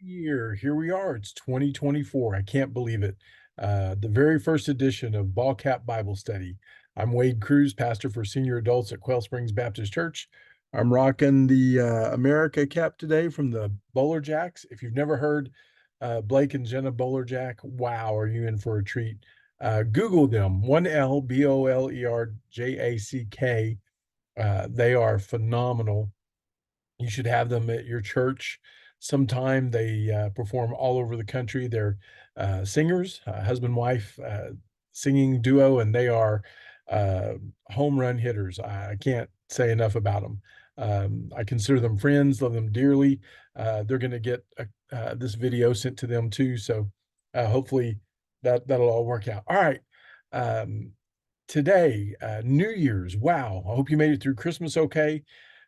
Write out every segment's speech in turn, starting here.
Here we are. It's 2024. I can't believe it. The very first edition of Ball Cap Bible Study. I'm Wade Cruz, pastor for senior adults at Quail Springs Baptist Church. I'm rocking the America cap today from the Bowler Jacks. If you've never heard Blake and Jenna Bowler Jack, wow, are you in for a treat? Google them, 1L BOLERJACK. They are phenomenal. You should have them at your church sometime. They perform all over the country. They're singers, husband wife singing duo, and they are uh, home run hitters. I can't say enough about them. I consider them friends, love them dearly. They're going to get this video sent to them too, so hopefully that'll all work out. All right. Um, Today, New Year's. Wow. I hope you made it through Christmas okay.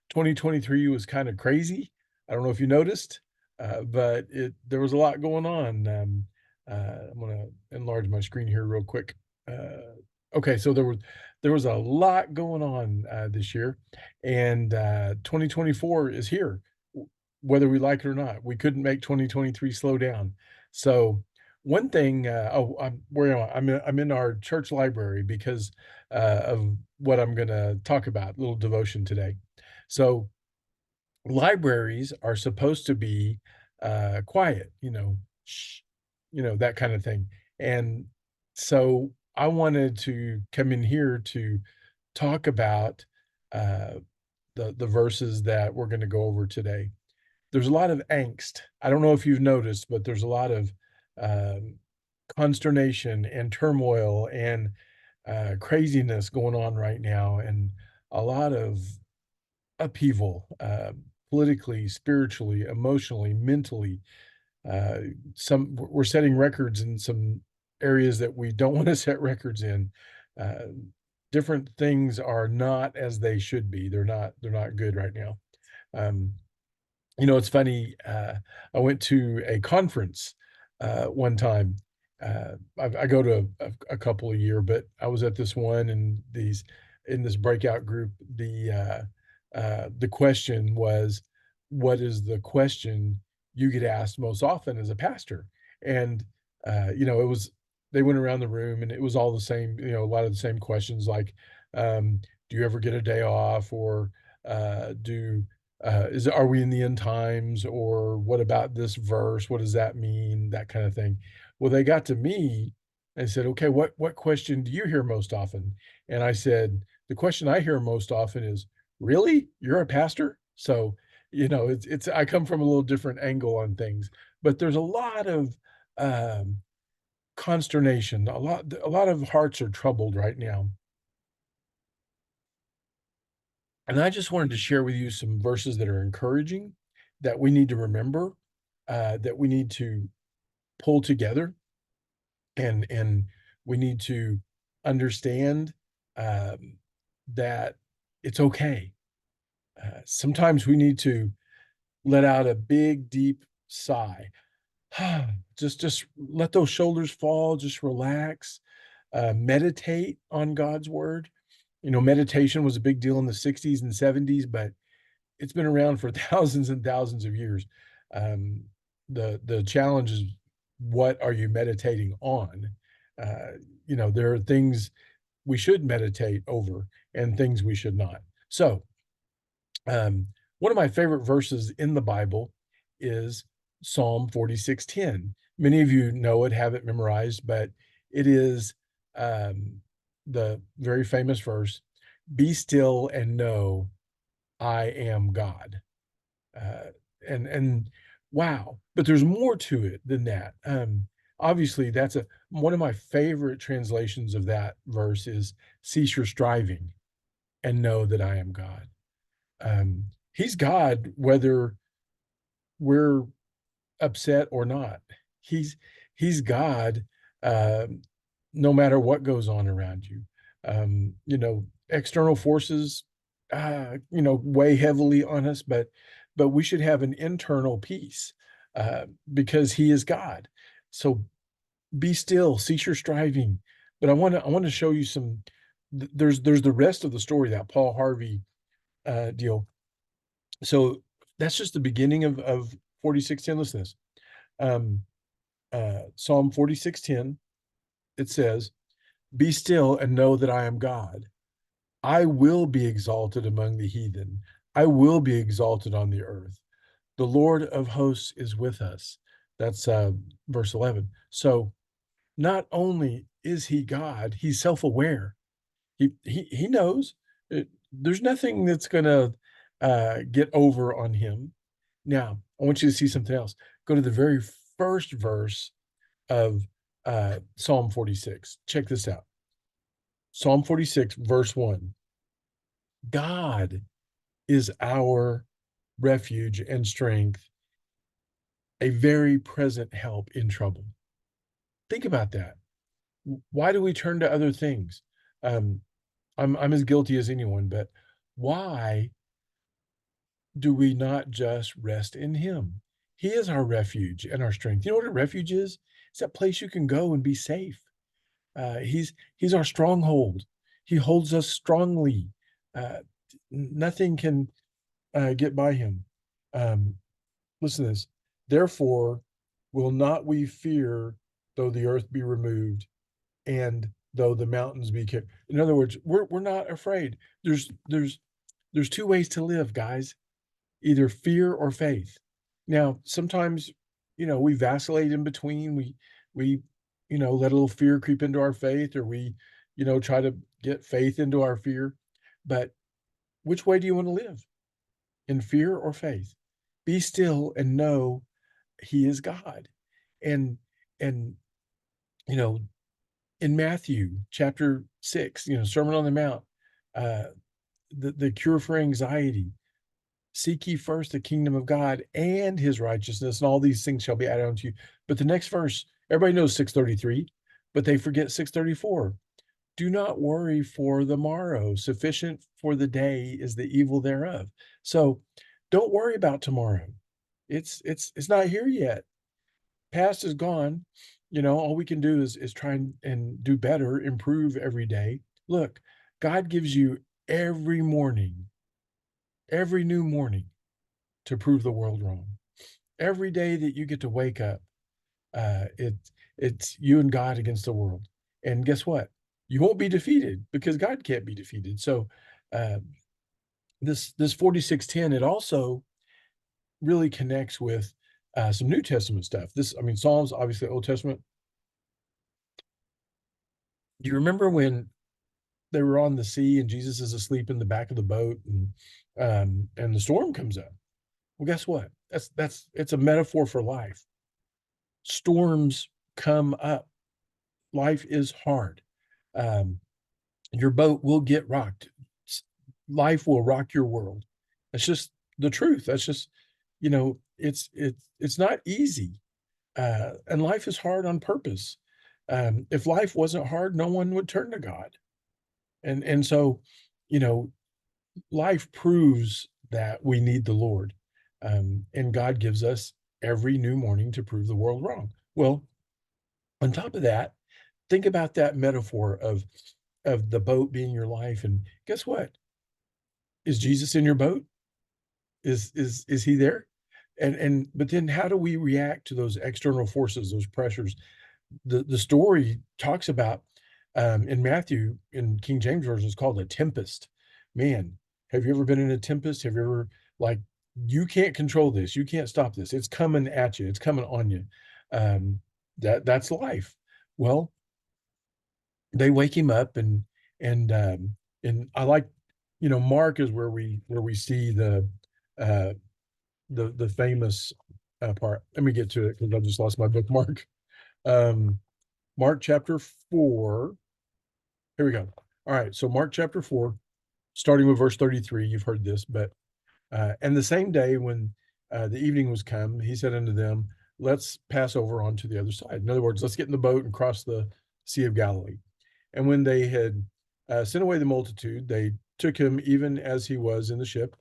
2023 was kind of crazy. I don't know if you noticed, but there was a lot going on. I'm going to enlarge my screen here real quick. Okay, so there was a lot going on this year, and 2024 is here, whether we like it or not. We couldn't make 2023 slow down. So one thing, where am I? I'm in our church library because of what I'm going to talk about. Little devotion today. So libraries are supposed to be quiet, shh, that kind of thing. And so I wanted to come in here to talk about uh, the verses that we're going to go over today. There's a lot of angst. I don't know if you've noticed, but there's a lot of um, consternation and turmoil and craziness going on right now, and a lot of upheaval, politically, spiritually, emotionally, mentally. Uh, we're setting records in some areas that we don't want to set records in. Uh, Different things are not as they should be. They're not good right now. Um, it's funny. I went to a conference one time. I go to a couple a year, but I was at this one, and in this breakout group, the question was, "What is the question you get asked most often as a pastor?" And it was they went around the room, and it was all the same. A lot of the same questions, like, "Do you ever get a day off?" or "Do is are we in the end times?" or "What about this verse? What does that mean?" That kind of thing. Well, they got to me and said, "Okay, what question do you hear most often?" And I said, "The question I hear most often is, 'Really? You're a pastor?'" So, it's I come from a little different angle on things, but there's a lot of um, consternation. A lot of hearts are troubled right now. And I just wanted to share with you some verses that are encouraging, that we need to remember, that we need to pull together, and we need to understand um, that it's okay. Sometimes we need to let out a big, deep sigh. Just let those shoulders fall. Just relax. Meditate on God's word. Meditation was a big deal in the 60s and 70s, but it's been around for thousands and thousands of years. Um, the challenge is, what are you meditating on? There are things we should meditate over and things we should not. So, um, one of my favorite verses in the Bible is Psalm 46:10. Many of you know it, have it memorized, but it is um, the very famous verse: "Be still and know I am God." Uh, and wow, but there's more to it than that. Obviously, that's one of my favorite translations of that verse is, "Cease your striving and know that I am God." He's God whether we're upset or not. He's he's God, um, no matter what goes on around you. External forces, weigh heavily on us, but we should have an internal peace because He is God. So be still, cease your striving. But I want to show you some. There's the rest of the story, that Paul Harvey deal. So that's just the beginning of 4610. Listen to this. Um, Psalm 46:10, it says, "Be still and know that I am God. I will be exalted among the heathen. I will be exalted on the earth. The Lord of hosts is with us." That's verse 11. So not only is he God, he's self-aware. He knows there's nothing that's gonna get over on him. Now, I want you to see something else. Go to the very first verse of Psalm 46. Check this out. Psalm 46, verse 1. God is our refuge and strength, a very present help in trouble. Think about that. Why do we turn to other things? Um, I'm as guilty as anyone, but why do we not just rest in Him? He is our refuge and our strength. You know what a refuge is? It's that place you can go and be safe. He's our stronghold. He holds us strongly. Uh, Nothing can get by Him. Um, Listen to this. Therefore, will not we fear though the earth be removed and though the mountains be kept. In other words, we're not afraid. There's two ways to live, guys. Either fear or faith. Now, sometimes, we vacillate in between. We let a little fear creep into our faith, or we, try to get faith into our fear. But which way do you want to live? In fear or faith? Be still and know he is God. And and you know, in Matthew chapter 6, Sermon on the Mount, uh, the cure for anxiety. Seek ye first the kingdom of God and his righteousness, and all these things shall be added unto you. But the next verse, everybody knows 6:33, but they forget 6:34. Do not worry for the morrow. Sufficient for the day is the evil thereof. So don't worry about tomorrow. It's not here yet. Past is gone. All we can do is try and do better, improve every day. Look, God gives you every morning, every new morning to prove the world wrong. Every day that you get to wake up, it's you and God against the world. And guess what? You won't be defeated because God can't be defeated. So uh, this 46:10, it also really connects with some New Testament stuff. Psalms, obviously Old Testament. Do you remember when they were on the sea and Jesus is asleep in the back of the boat and the storm comes up? Well, guess what? It's a metaphor for life. Storms come up. Life is hard. Um, your boat will get rocked. Life will rock your world. That's just the truth. That's just, it's not easy. And life is hard on purpose. If life wasn't hard, no one would turn to God. And so, you know, life proves that we need the Lord. And God gives us every new morning to prove the world wrong. Well, on top of that, think about that metaphor of the boat being your life. And guess what? Is Jesus in your boat? Is he there? And but then how do we react to those external forces, those pressures? The story talks about in Matthew, in King James version, it's called a tempest. Man, have you ever been in a tempest? Have you ever, like, you can't control this, you can't stop this, it's coming at you, it's coming on you. um that's life. Well, they wake him up, and I like, Mark is where we see uh the famous part. Let me get to it because I just lost my bookmark. um Mark chapter 4. Here we go. All right, so Mark chapter 4, starting with verse 33. You've heard this, but and the same day when the evening was come, he said unto them, let's pass over onto the other side. In other words, let's get in the boat and cross the Sea of Galilee. And when they had sent away the multitude, they took him even as he was in the ship,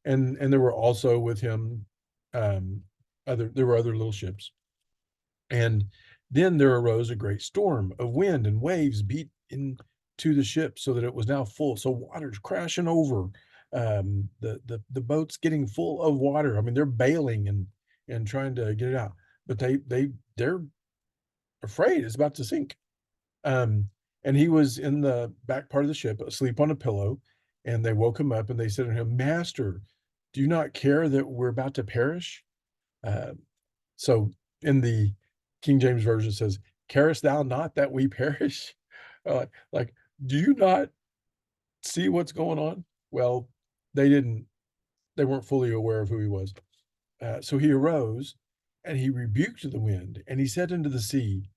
and there were also with him there were other little ships. And then there arose a great storm of wind, and waves beat into the ship so that it was now full. So water's crashing over. The boat's getting full of water. I mean, they're bailing and trying to get it out. but they're afraid it's about to sink. Um, and he was in the back part of the ship, asleep on a pillow, and they woke him up and they said to him, "Master, do you not care that we're about to perish?" Uh, so in the King James Version it says, "Carest thou not that we perish?" Like, do you not see what's going on? Well, they didn't, they weren't fully aware of who he was. So he arose and he rebuked the wind and he said unto the sea,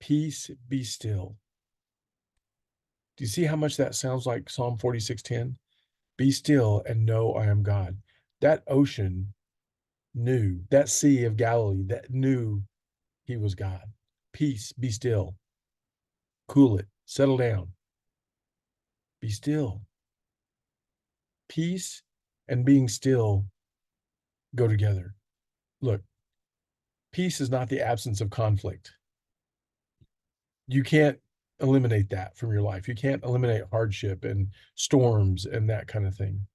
"Peace, be still." Do you see how much that sounds like Psalm 46:10? Be still and know I am God. That ocean knew, that sea of Galilee that knew he was God. Peace, be still, cool it, settle down, be still. Peace and being still go together. Look, peace is not the absence of conflict. You can't eliminate that from your life. You can't eliminate hardship and storms and that kind of thing.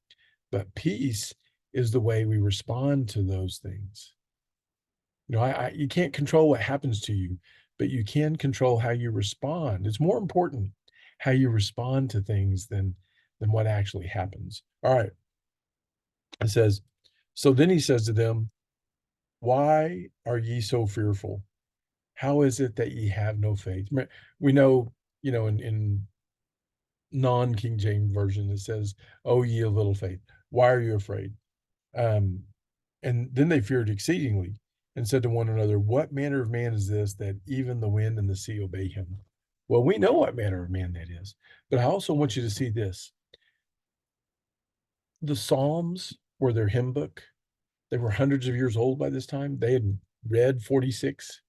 But peace is the way we respond to those things. You know, you can't control what happens to you, but you can control how you respond. It's more important how you respond to things than what actually happens. All right. It says, so then he says to them, "Why are ye so fearful? How is it that ye have no faith?" We know, in non-King James version, it says, "Oh, ye of little faith, why are you afraid?" Um, and then they feared exceedingly and said to one another, "What manner of man is this that even the wind and the sea obey him?" Well, we know what manner of man that is, but I also want you to see this. The Psalms were their hymn book. They were hundreds of years old by this time. They had read 46,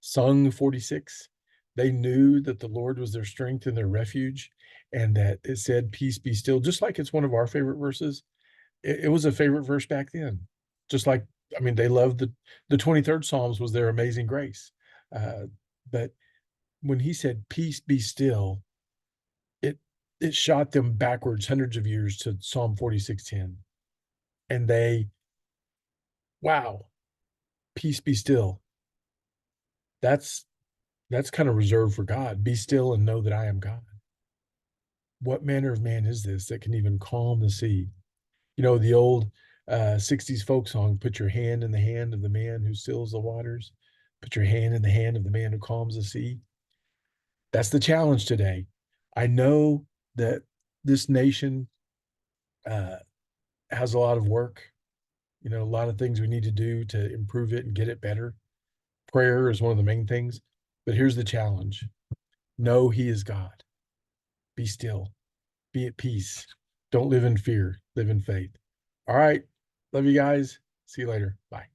sung 46. They knew that the Lord was their strength and their refuge, and that it said, "Peace be still," just like it's one of our favorite verses. It was a favorite verse back then. Just like, I mean, they loved the 23rd Psalms was their amazing grace. Uh, but when he said, "Peace be still," it it shot them backwards hundreds of years to Psalm 46:10. And they, wow, peace be still. That's that's kind of reserved for God. Be still and know that I am God. What manner of man is this that can even calm the sea? The old 60s folk song, "Put your hand in the hand of the man who stills the waters. Put your hand in the hand of the man who calms the sea." That's the challenge today. I know that this nation uh, has a lot of work, a lot of things we need to do to improve it and get it better. Prayer is one of the main things. But here's the challenge: know He is God. Be still, be at peace. Don't live in fear, live in faith. All right. Love you guys. See you later. Bye.